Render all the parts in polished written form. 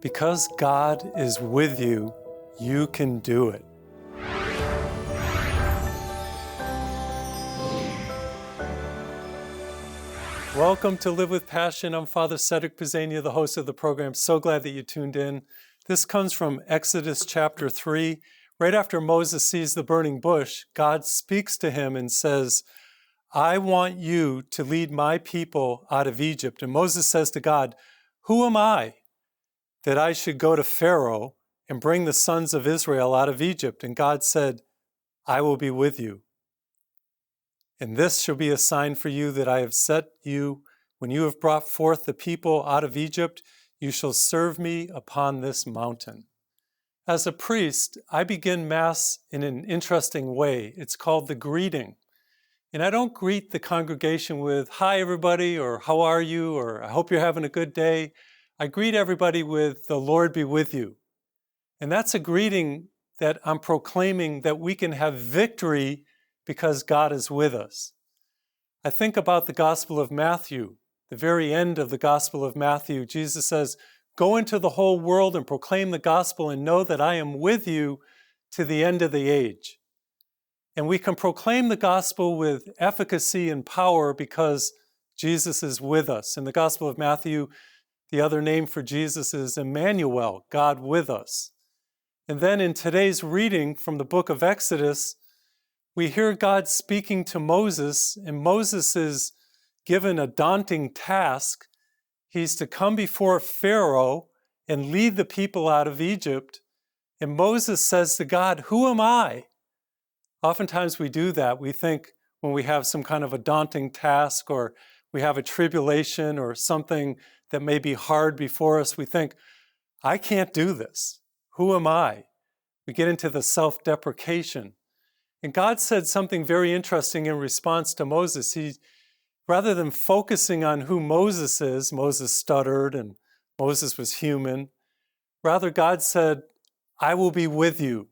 Because God is with you, you can do it. Welcome to Live with Passion. I'm Father Cedric Pizzania, the host of the program. So glad that you tuned in. This comes from Exodus chapter 3. Right after Moses sees the burning bush, God speaks to him and says, I want you to lead my people out of Egypt. And Moses says to God, who am I that I should go to Pharaoh and bring the sons of Israel out of Egypt? And God said, I will be with you. And this shall be a sign for you that I have set you. When you have brought forth the people out of Egypt, you shall serve me upon this mountain. As a priest, I begin Mass in an interesting way. It's called the greeting. And I don't greet the congregation with, hi everybody, or how are you, or I hope you're having a good day. I greet everybody with, the Lord be with you. And that's a greeting that I'm proclaiming that we can have victory because God is with us. I think about the Gospel of Matthew, the very end of the Gospel of Matthew. Jesus says, go into the whole world and proclaim the gospel and know that I am with you to the end of the age. And we can proclaim the gospel with efficacy and power because Jesus is with us. In the Gospel of Matthew, the other name for Jesus is Emmanuel, God with us. And then in today's reading from the book of Exodus, we hear God speaking to Moses, and Moses is given a daunting task. He's to come before Pharaoh and lead the people out of Egypt. And Moses says to God, who am I? Oftentimes we do that. We think when we have some kind of a daunting task or we have a tribulation or something that may be hard before us, we think, I can't do this. Who am I? We get into the self-deprecation. And God said something very interesting in response to Moses. Rather than focusing on who Moses is, Moses stuttered and Moses was human, rather God said, I will be with you.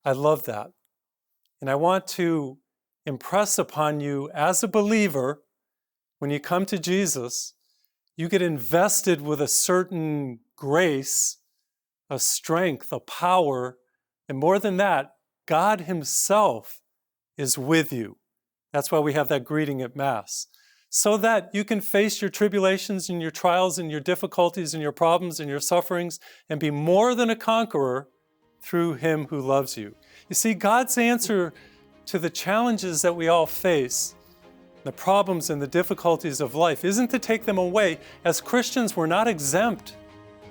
I love that. And I want to impress upon you as a believer, when you come to Jesus, you get invested with a certain grace, a strength, a power, and more than that, God himself is with you. That's why we have that greeting at Mass. So that you can face your tribulations and your trials and your difficulties and your problems and your sufferings and be more than a conqueror through him who loves you. You see, God's answer to the challenges that we all face, the problems and the difficulties of life, isn't to take them away. As Christians, we're not exempt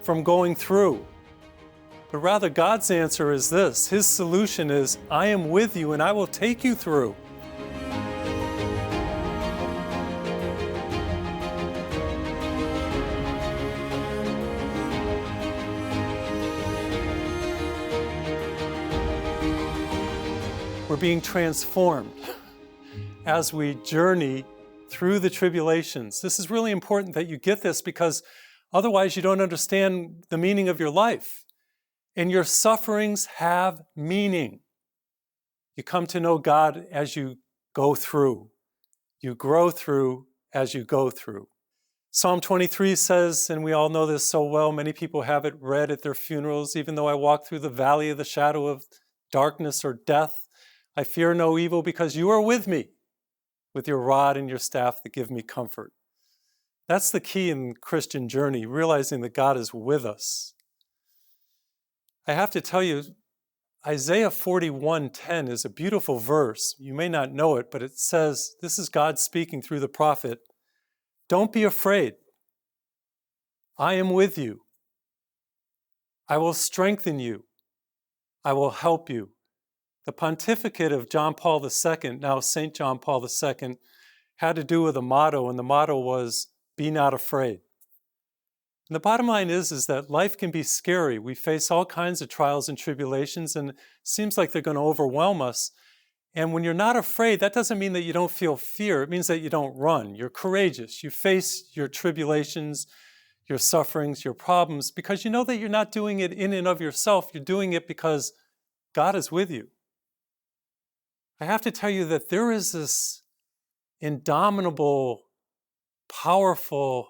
from going through. But rather, God's answer is this. His solution is, I am with you and I will take you through. We're being transformed as we journey through the tribulations. This is really important that you get this because otherwise you don't understand the meaning of your life. And your sufferings have meaning. You come to know God as you go through. You grow through as you go through. Psalm 23 says, and we all know this so well, many people have it read at their funerals, even though I walk through the valley of the shadow of darkness or death, I fear no evil because you are with me, with your rod and your staff that give me comfort. That's the key in the Christian journey, realizing that God is with us. I have to tell you, Isaiah 41:10 is a beautiful verse. You may not know it, but it says, this is God speaking through the prophet, don't be afraid. I am with you. I will strengthen you. I will help you. The pontificate of John Paul II, now St. John Paul II, had to do with a motto, and the motto was, be not afraid. And the bottom line is that life can be scary. We face all kinds of trials and tribulations, and it seems like they're going to overwhelm us. And when you're not afraid, that doesn't mean that you don't feel fear. It means that you don't run. You're courageous. You face your tribulations, your sufferings, your problems, because you know that you're not doing it in and of yourself. You're doing it because God is with you. I have to tell you that there is this indomitable, powerful,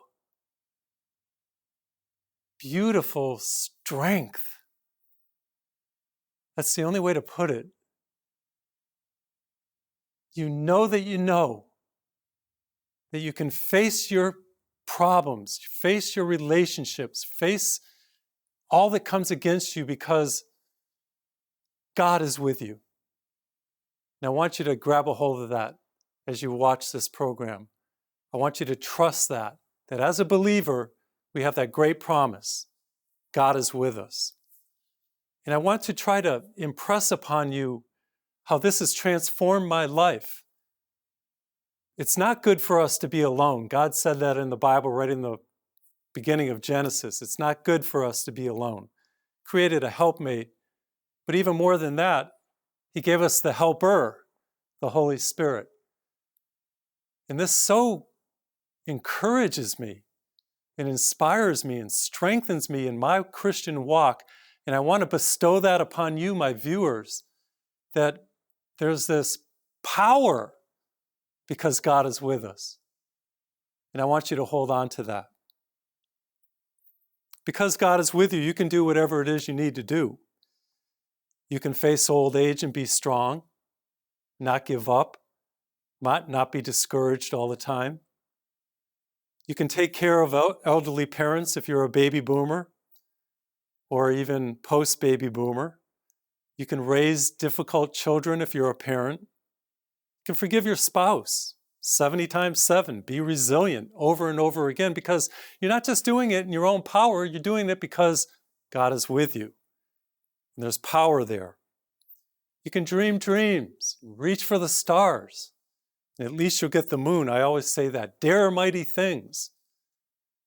beautiful strength. That's the only way to put it. You know that you can face your problems, face your relationships, face all that comes against you because God is with you. And I want you to grab a hold of that as you watch this program. I want you to trust that as a believer, we have that great promise. God is with us. And I want to try to impress upon you how this has transformed my life. It's not good for us to be alone. God said that in the Bible right in the beginning of Genesis. It's not good for us to be alone. Created a helpmate, but even more than that, he gave us the helper, the Holy Spirit. And this so encourages me and inspires me and strengthens me in my Christian walk. And I want to bestow that upon you, my viewers, that there's this power because God is with us. And I want you to hold on to that. Because God is with you, you can do whatever it is you need to do. You can face old age and be strong, not give up, not be discouraged all the time. You can take care of elderly parents if you're a baby boomer or even post-baby boomer. You can raise difficult children if you're a parent. You can forgive your spouse 70 times 7. Be resilient over and over again because you're not just doing it in your own power, you're doing it because God is with you. And there's power there. You can dream dreams, reach for the stars. And at least you'll get the moon. I always say that. Dare mighty things.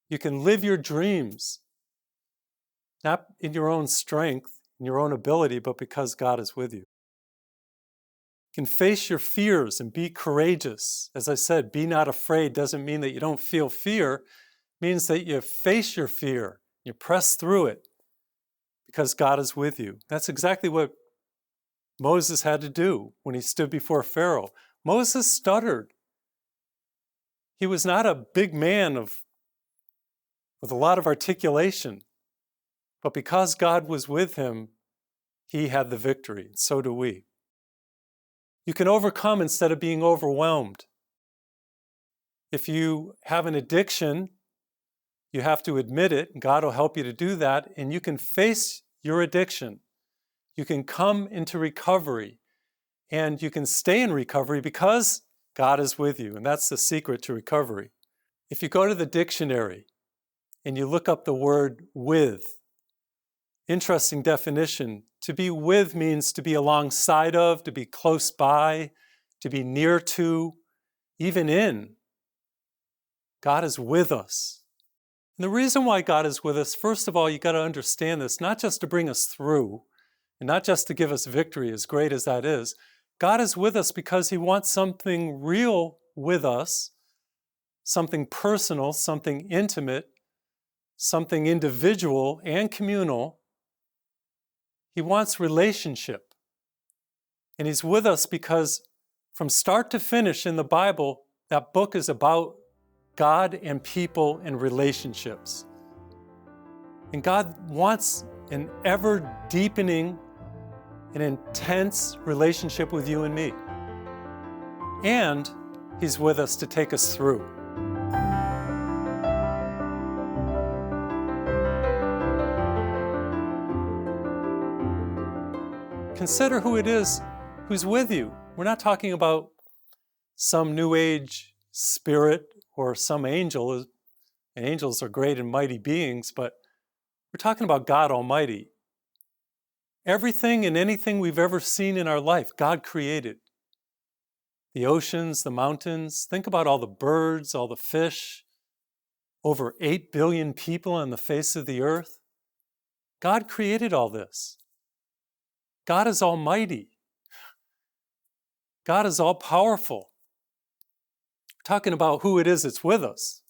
You can live your dreams, not in your own strength, in your own ability, but because God is with you. You can face your fears and be courageous. As I said, be not afraid doesn't mean that you don't feel fear. It means that you face your fear. You press through it because God is with you. That's exactly what Moses had to do when he stood before Pharaoh. Moses stuttered. He was not a big man with a lot of articulation, but because God was with him, he had the victory. So do we. You can overcome instead of being overwhelmed. If you have an addiction, you have to admit it, and God will help you to do that, and you can face your addiction. You can come into recovery, and you can stay in recovery because God is with you, and that's the secret to recovery. If you go to the dictionary and you look up the word with, interesting definition. To be with means to be alongside of, to be close by, to be near to, even in. God is with us. And the reason why God is with us, first of all, you got to understand this, not just to bring us through, and not just to give us victory, as great as that is. God is with us because he wants something real with us, something personal, something intimate, something individual and communal. He wants relationship. And he's with us because from start to finish in the Bible, that book is about God and people and relationships. And God wants an ever deepening and intense relationship with you and me. And he's with us to take us through. Consider who it is who's with you. We're not talking about some new age spirit or some angel. And angels are great and mighty beings, but we're talking about God Almighty. Everything and anything we've ever seen in our life, God created. The oceans, the mountains. Think about all the birds, all the fish. Over 8 billion people on the face of the earth. God created all this. God is almighty. God is all powerful. We're talking about who it is that's with us.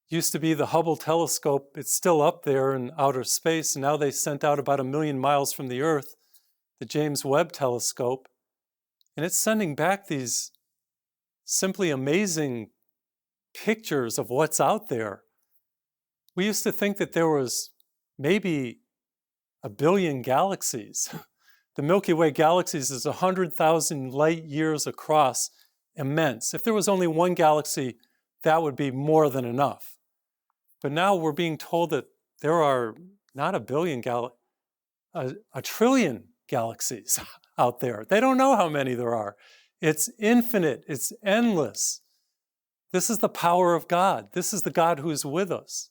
Used to be the Hubble telescope. It's still up there in outer space. And now they sent out about 1 million miles from the Earth, the James Webb telescope. And it's sending back these simply amazing pictures of what's out there. We used to think that there was maybe a billion galaxies. The Milky Way galaxies is 100,000 light years across, immense. If there was only one galaxy, that would be more than enough. But now we're being told that there are not a billion a trillion galaxies out there. They don't know how many there are. It's infinite, it's endless. This is the power of God. This is the God who is with us.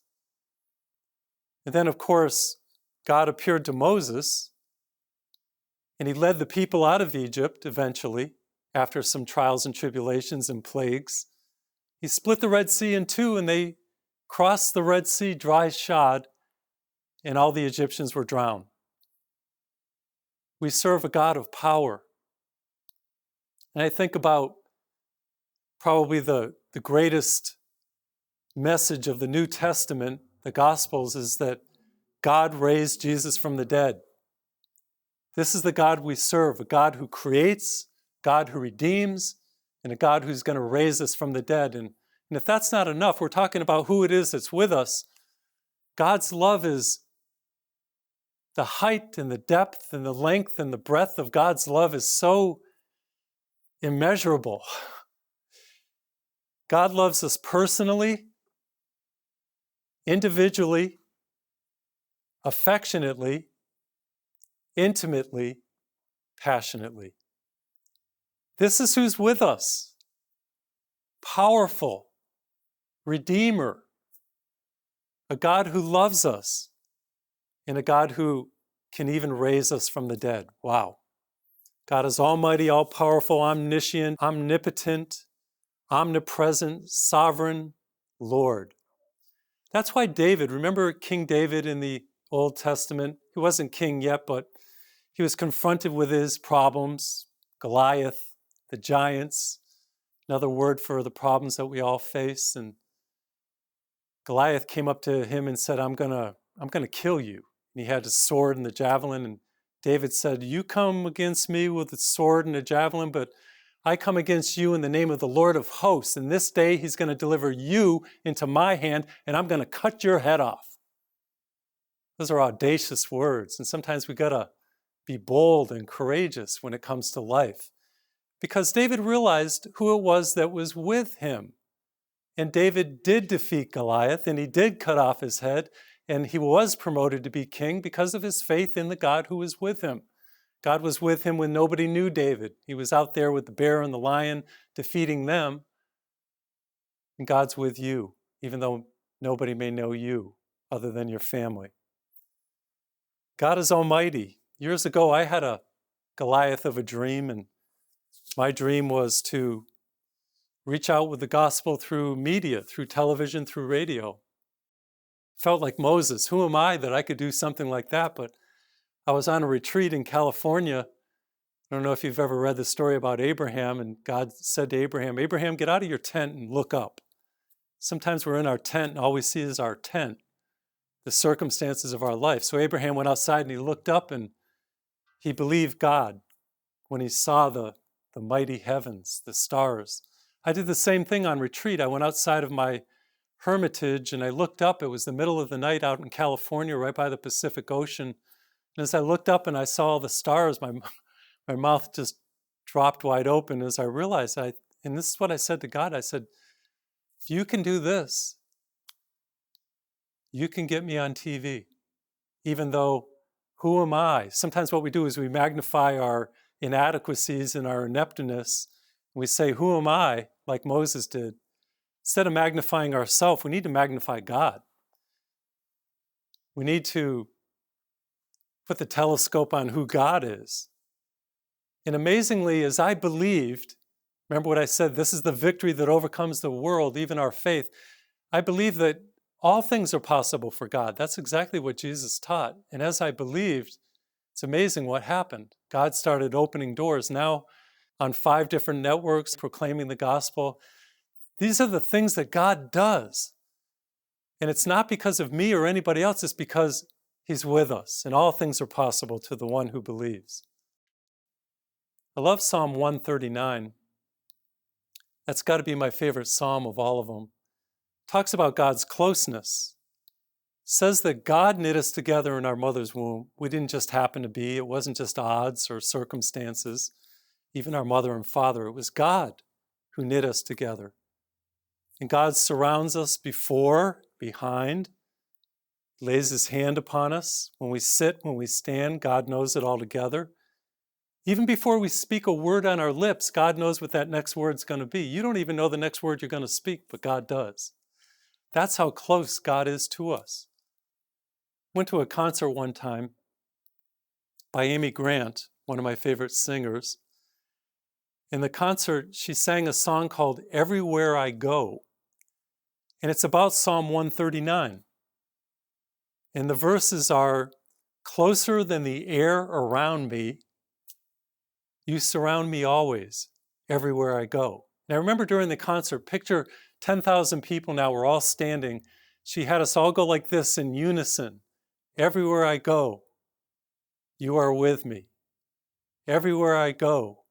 And then, of course, God appeared to Moses, and he led the people out of Egypt eventually, after some trials and tribulations and plagues. He split the Red Sea in two, and they crossed the Red Sea dry shod, and all the Egyptians were drowned. We serve a God of power. And I think about probably the greatest message of the New Testament, the Gospels, is that God raised Jesus from the dead. This is the God we serve, a God who creates, God who redeems, and a God who's going to raise us from the dead. And if that's not enough, we're talking about who it is that's with us. God's love is the height and the depth and the length and the breadth of God's love is so immeasurable. God loves us personally, individually, affectionately, intimately, passionately. This is who's with us. Powerful, Redeemer, a God who loves us, and a God who can even raise us from the dead. Wow. God is almighty, all-powerful, omniscient, omnipotent, omnipresent, sovereign, Lord. That's why David, remember King David in the Old Testament? He wasn't king yet, but he was confronted with his problems, Goliath, the giants, another word for the problems that we all face. And Goliath came up to him and said, I'm gonna kill you. And he had his sword and the javelin, and David said, you come against me with the sword and a javelin, but I come against you in the name of the Lord of hosts. And this day he's going to deliver you into my hand, and I'm going to cut your head off. Those are audacious words. And sometimes we got to be bold and courageous when it comes to life, because David realized who it was that was with him. And David did defeat Goliath, and he did cut off his head, and he was promoted to be king because of his faith in the God who was with him. God was with him when nobody knew David. He was out there with the bear and the lion, defeating them. And God's with you, even though nobody may know you other than your family. God is almighty. Years ago, I had a Goliath of a dream, and my dream was to reach out with the gospel through media, through television, through radio. Felt like Moses. Who am I that I could do something like that? But I was on a retreat in California. I don't know if you've ever read the story about Abraham, and God said to Abraham, Abraham, get out of your tent and look up. Sometimes we're in our tent and all we see is our tent, the circumstances of our life. So Abraham went outside and he looked up, and he believed God when he saw the mighty heavens, the stars. I did the same thing on retreat. I went outside of my hermitage and I looked up. It was the middle of the night out in California, right by the Pacific Ocean. And as I looked up and I saw all the stars, my mouth just dropped wide open as I realized, and this is what I said to God, I said, if you can do this, you can get me on TV, even though, who am I? Sometimes what we do is we magnify our inadequacies and our ineptness. We say, who am I, like Moses did. Instead of magnifying ourselves, we need to magnify God. We need to put the telescope on who God is. And amazingly, as I believed, remember what I said, this is the victory that overcomes the world, even our faith. I believe that all things are possible for God. That's exactly what Jesus taught. And as I believed, it's amazing what happened. God started opening doors. Now on 5 different networks proclaiming the gospel. These are the things that God does. And it's not because of me or anybody else, it's because he's with us. And all things are possible to the one who believes. I love Psalm 139. That's got to be my favorite psalm of all of them. It talks about God's closeness. says that God knit us together in our mother's womb. We didn't just happen to be. It wasn't just odds or circumstances, even our mother and father. It was God who knit us together. And God surrounds us before, behind, lays his hand upon us. When we sit, when we stand, God knows it all together. Even before we speak a word on our lips, God knows what that next word's going to be. You don't even know the next word you're going to speak, but God does. That's how close God is to us. Went to a concert one time by Amy Grant, one of my favorite singers. In the concert, she sang a song called Everywhere I Go. And it's about Psalm 139. And the verses are, closer than the air around me, you surround me always, everywhere I go. And I remember during the concert, picture 10,000 people now, we're all standing. She had us all go like this in unison. Everywhere I go, you are with me. Everywhere I go,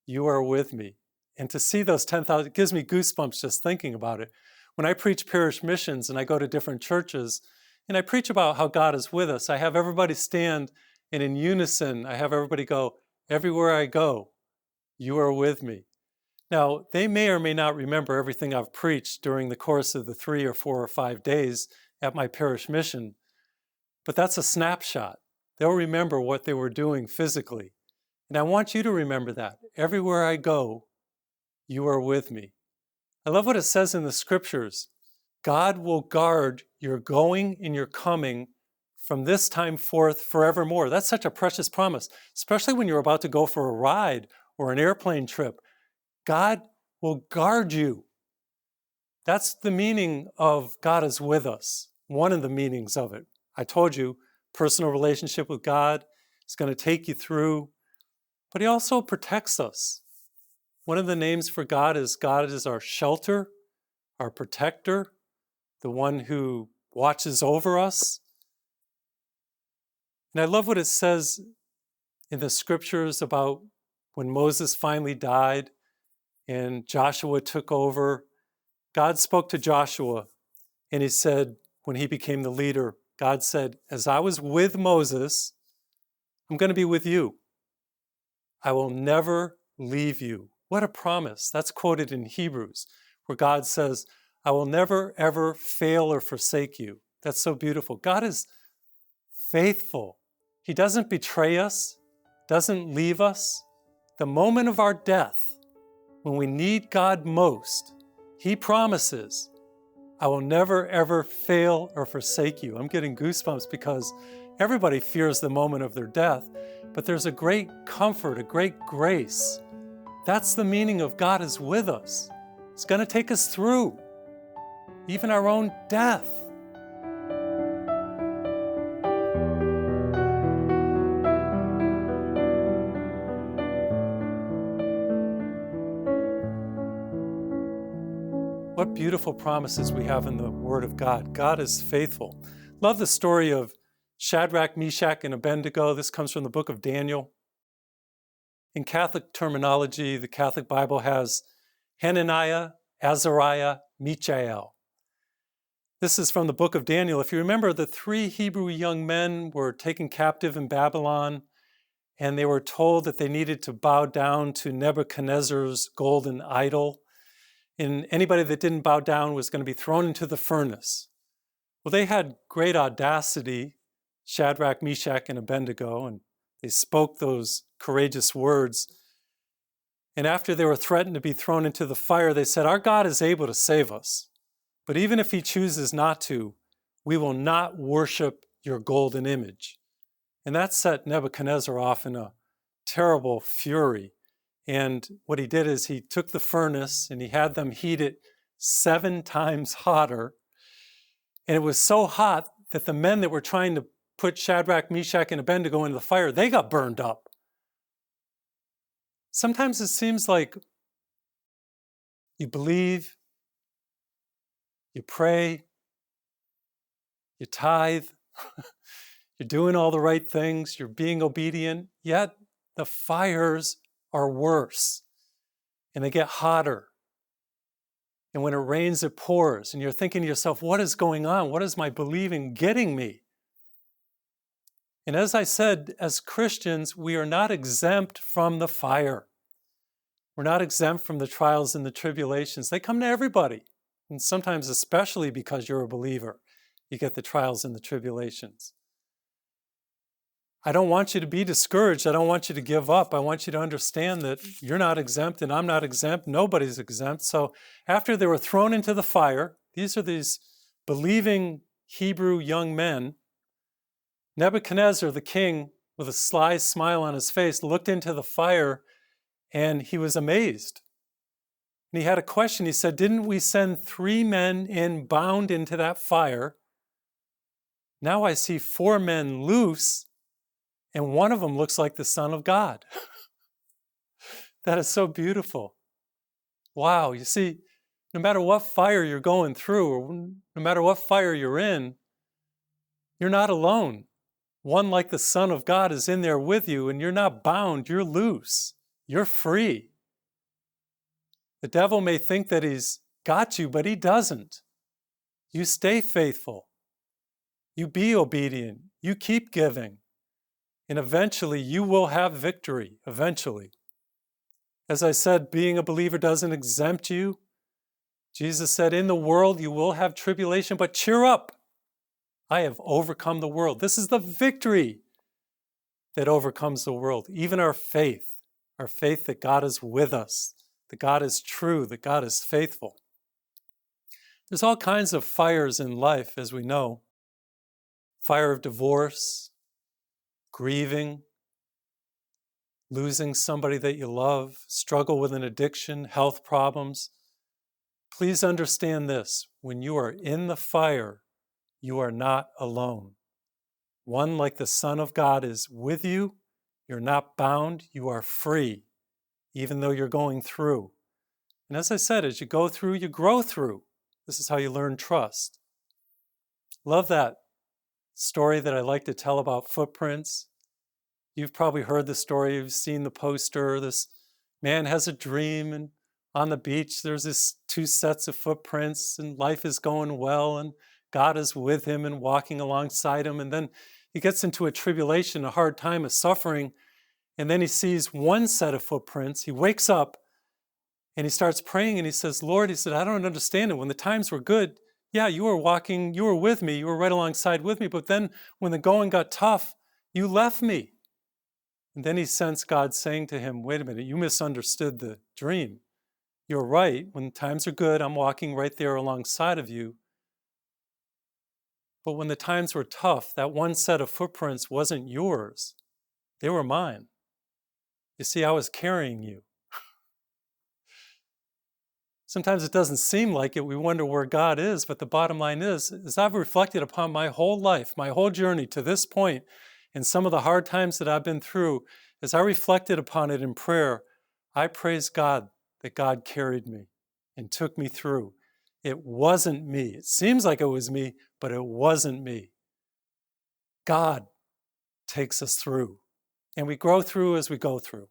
you are with me. And to see those 10,000, it gives me goosebumps just thinking about it. When I preach parish missions and I go to different churches and I preach about how God is with us, I have everybody stand and in unison, I have everybody go, everywhere I go, you are with me. Now, they may or may not remember everything I've preached during the course of the 3 or 4 or 5 days at my parish mission, but that's a snapshot. They'll remember what they were doing physically. And I want you to remember that. Everywhere I go, you are with me. I love what it says in the scriptures. God will guard your going and your coming from this time forth forevermore. That's such a precious promise, especially when you're about to go for a ride or an airplane trip. God will guard you. That's the meaning of God is with us, one of the meanings of it. I told you, personal relationship with God is going to take you through, but he also protects us. One of the names for God is our shelter, our protector, the one who watches over us. And I love what it says in the scriptures about when Moses finally died and Joshua took over. God spoke to Joshua and he said, when he became the leader, God said, as I was with Moses, I'm going to be with you. I will never leave you. What a promise. That's quoted in Hebrews, where God says, I will never, ever fail or forsake you. That's so beautiful. God is faithful. He doesn't betray us, doesn't leave us. The moment of our death, when we need God most, he promises, I will never, ever fail or forsake you. I'm getting goosebumps because everybody fears the moment of their death, but there's a great comfort, a great grace. That's the meaning of God is with us. It's going to take us through even our own death. What beautiful promises we have in the Word of God. God is faithful. Love the story of Shadrach, Meshach, and Abednego. This comes from the book of Daniel. In Catholic terminology, the Catholic Bible has Hananiah, Azariah, Mishael. This is from the book of Daniel. If you remember, the 3 Hebrew young men were taken captive in Babylon, and they were told that they needed to bow down to Nebuchadnezzar's golden idol. And anybody that didn't bow down was going to be thrown into the furnace. Well, they had great audacity, Shadrach, Meshach, and Abednego, and they spoke those courageous words. And after they were threatened to be thrown into the fire, they said, our God is able to save us. But even if he chooses not to, we will not worship your golden image. And that set Nebuchadnezzar off in a terrible fury. And what he did is he took the furnace and he had them heat it 7 times hotter. And it was so hot that the men that were trying to put Shadrach, Meshach, and Abednego into the fire, they got burned up. Sometimes it seems like you believe, you pray, you tithe, you're doing all the right things, you're being obedient, yet the fires are worse and they get hotter. And when it rains, it pours. And you're thinking to yourself, what is going on? What is my believing getting me? And as I said, as Christians, we are not exempt from the fire. We're not exempt from the trials and the tribulations. They come to everybody. And sometimes, especially because you're a believer, you get the trials and the tribulations. I don't want you to be discouraged. I don't want you to give up. I want you to understand that you're not exempt and I'm not exempt. Nobody's exempt. So after they were thrown into the fire, these are these believing Hebrew young men. Nebuchadnezzar, the king, with a sly smile on his face, looked into the fire and he was amazed. And he had a question. He said, didn't we send 3 men in bound into that fire? Now I see 4 men loose, and one of them looks like the Son of God. That is so beautiful. Wow, you see, no matter what fire you're going through, or no matter what fire you're in, you're not alone. One like the Son of God is in there with you, and you're not bound, you're loose, you're free. The devil may think that he's got you, but he doesn't. You stay faithful. You be obedient. You keep giving. And eventually you will have victory, eventually. As I said, being a believer doesn't exempt you. Jesus said, in the world you will have tribulation, but cheer up. I have overcome the world. This is the victory that overcomes the world. Even our faith that God is with us, that God is true, that God is faithful. There's all kinds of fires in life, as we know. Fire of divorce, grieving, losing somebody that you love, struggle with an addiction, health problems. Please understand this. When you are in the fire, you are not alone. One like the Son of God is with you. You're not bound. You are free, even though you're going through. And as I said, as you go through, you grow through. This is how you learn trust. Love that story that I like to tell about footprints. You've probably heard the story, you've seen the poster. This man has a dream, and on the beach there's this 2 sets of footprints, and life is going well, and God is with him and walking alongside him. And then he gets into a tribulation, a hard time, a suffering, and then he sees 1 set of footprints. He wakes up and he starts praying and he says, Lord, he said, I don't understand it. When the times were good, yeah, you were walking, you were with me, you were right alongside with me, but then when the going got tough, you left me. And then he sensed God saying to him, wait a minute, you misunderstood the dream. You're right, when times are good, I'm walking right there alongside of you. But when the times were tough, that 1 set of footprints wasn't yours. They were mine. You see, I was carrying you. Sometimes it doesn't seem like it. We wonder where God is, but the bottom line is, as I've reflected upon my whole life, my whole journey to this point, and some of the hard times that I've been through, as I reflected upon it in prayer, I praise God that God carried me and took me through. It wasn't me. It seems like it was me, but it wasn't me. God takes us through, and we grow through as we go through.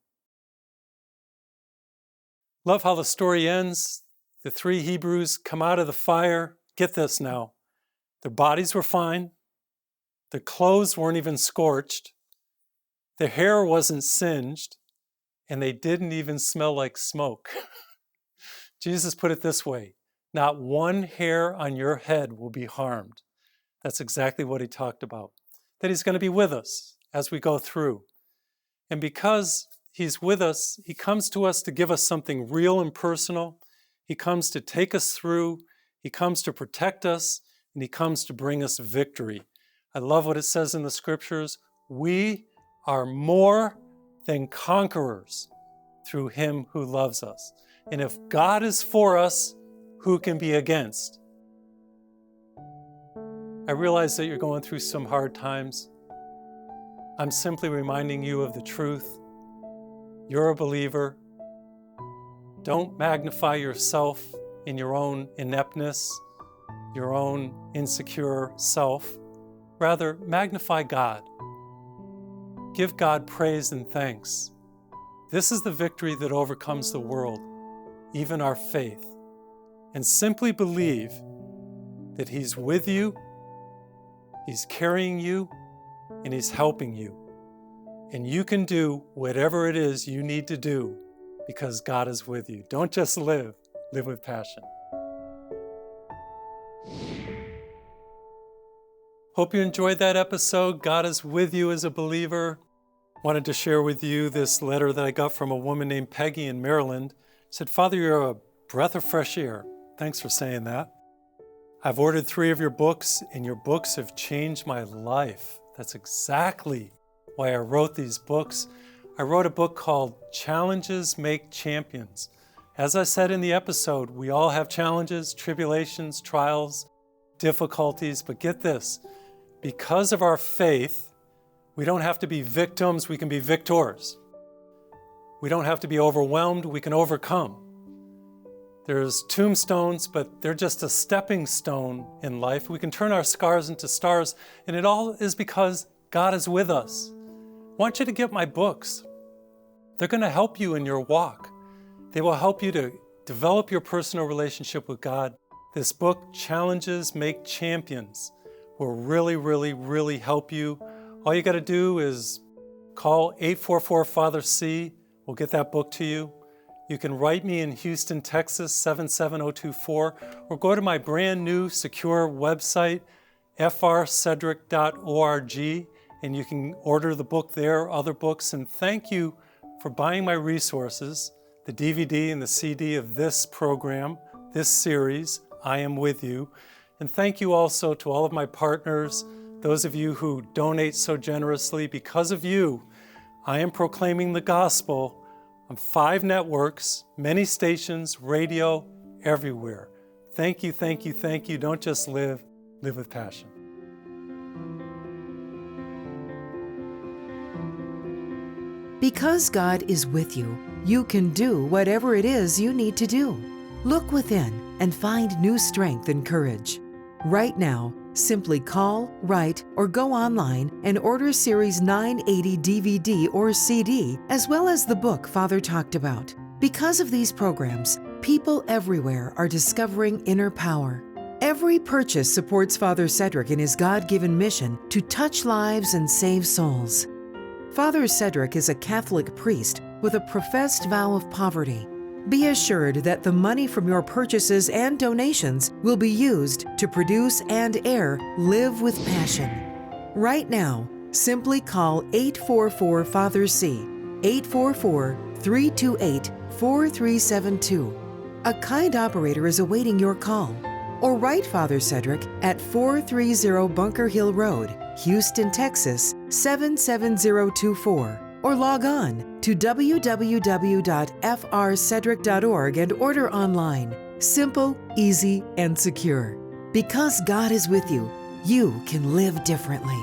Love how the story ends. The 3 Hebrews come out of the fire. Get this now. Their bodies were fine. Their clothes weren't even scorched. Their hair wasn't singed. And they didn't even smell like smoke. Jesus put it this way, not 1 hair on your head will be harmed. That's exactly what he talked about. That he's going to be with us as we go through. And because he's with us, he comes to us to give us something real and personal. He comes to take us through. He comes to protect us. And he comes to bring us victory. I love what it says in the scriptures. We are more than conquerors through him who loves us. And if God is for us, who can be against? I realize that you're going through some hard times. I'm simply reminding you of the truth. You're a believer. Don't magnify yourself in your own ineptness, your own insecure self. Rather, magnify God. Give God praise and thanks. This is the victory that overcomes the world, even our faith. and simply believe that He's with you, He's carrying you, and He's helping you. And you can do whatever it is you need to do because God is with you. Don't just live with passion. Hope you enjoyed that episode. God is with you as a believer. Wanted to share with you this letter that I got from a woman named Peggy in Maryland. Said, "Father, you're a breath of fresh air." Thanks for saying that. "I've ordered 3 of your books, and your books have changed my life." That's exactly why I wrote these books. I wrote a book called Challenges Make Champions. As I said in the episode, we all have challenges, tribulations, trials, difficulties, but get this, because of our faith, we don't have to be victims, we can be victors. We don't have to be overwhelmed, we can overcome. There's tombstones, but they're just a stepping stone in life. We can turn our scars into stars, and it all is because God is with us. I want you to get my books. They're going to help you in your walk. They will help you to develop your personal relationship with God. This book, Challenges Make Champions, will really help you. All you got to do is call 844-FATHER-C. We'll get that book to you. You can write me in Houston, Texas, 77024, or go to my brand new secure website, frcedric.org, and you can order the book there, other books. And thank you for buying my resources, the DVD and the CD of this program, this series, I Am With You. And thank you also to all of my partners, those of you who donate so generously. Because of you, I am proclaiming the gospel on 5 networks, many stations, radio, everywhere. Thank you. Don't just live with passion. Because God is with you, you can do whatever it is you need to do. Look within and find new strength and courage. Right now, simply call, write, or go online and order Series 980 DVD or CD, as well as the book Father talked about. Because of these programs, people everywhere are discovering inner power. Every purchase supports Father Cedric in his God-given mission to touch lives and save souls. Father Cedric is a Catholic priest with a professed vow of poverty. Be assured that the money from your purchases and donations will be used to produce and air Live with Passion. Right now, simply call 844-FATHER-C, 844-328-4372. A kind operator is awaiting your call. Or write Father Cedric at 430 Bunker Hill Road, Houston, Texas 77024. Or log on to www.frcedric.org and order online. Simple, easy, and secure. Because God is with you, you can live differently.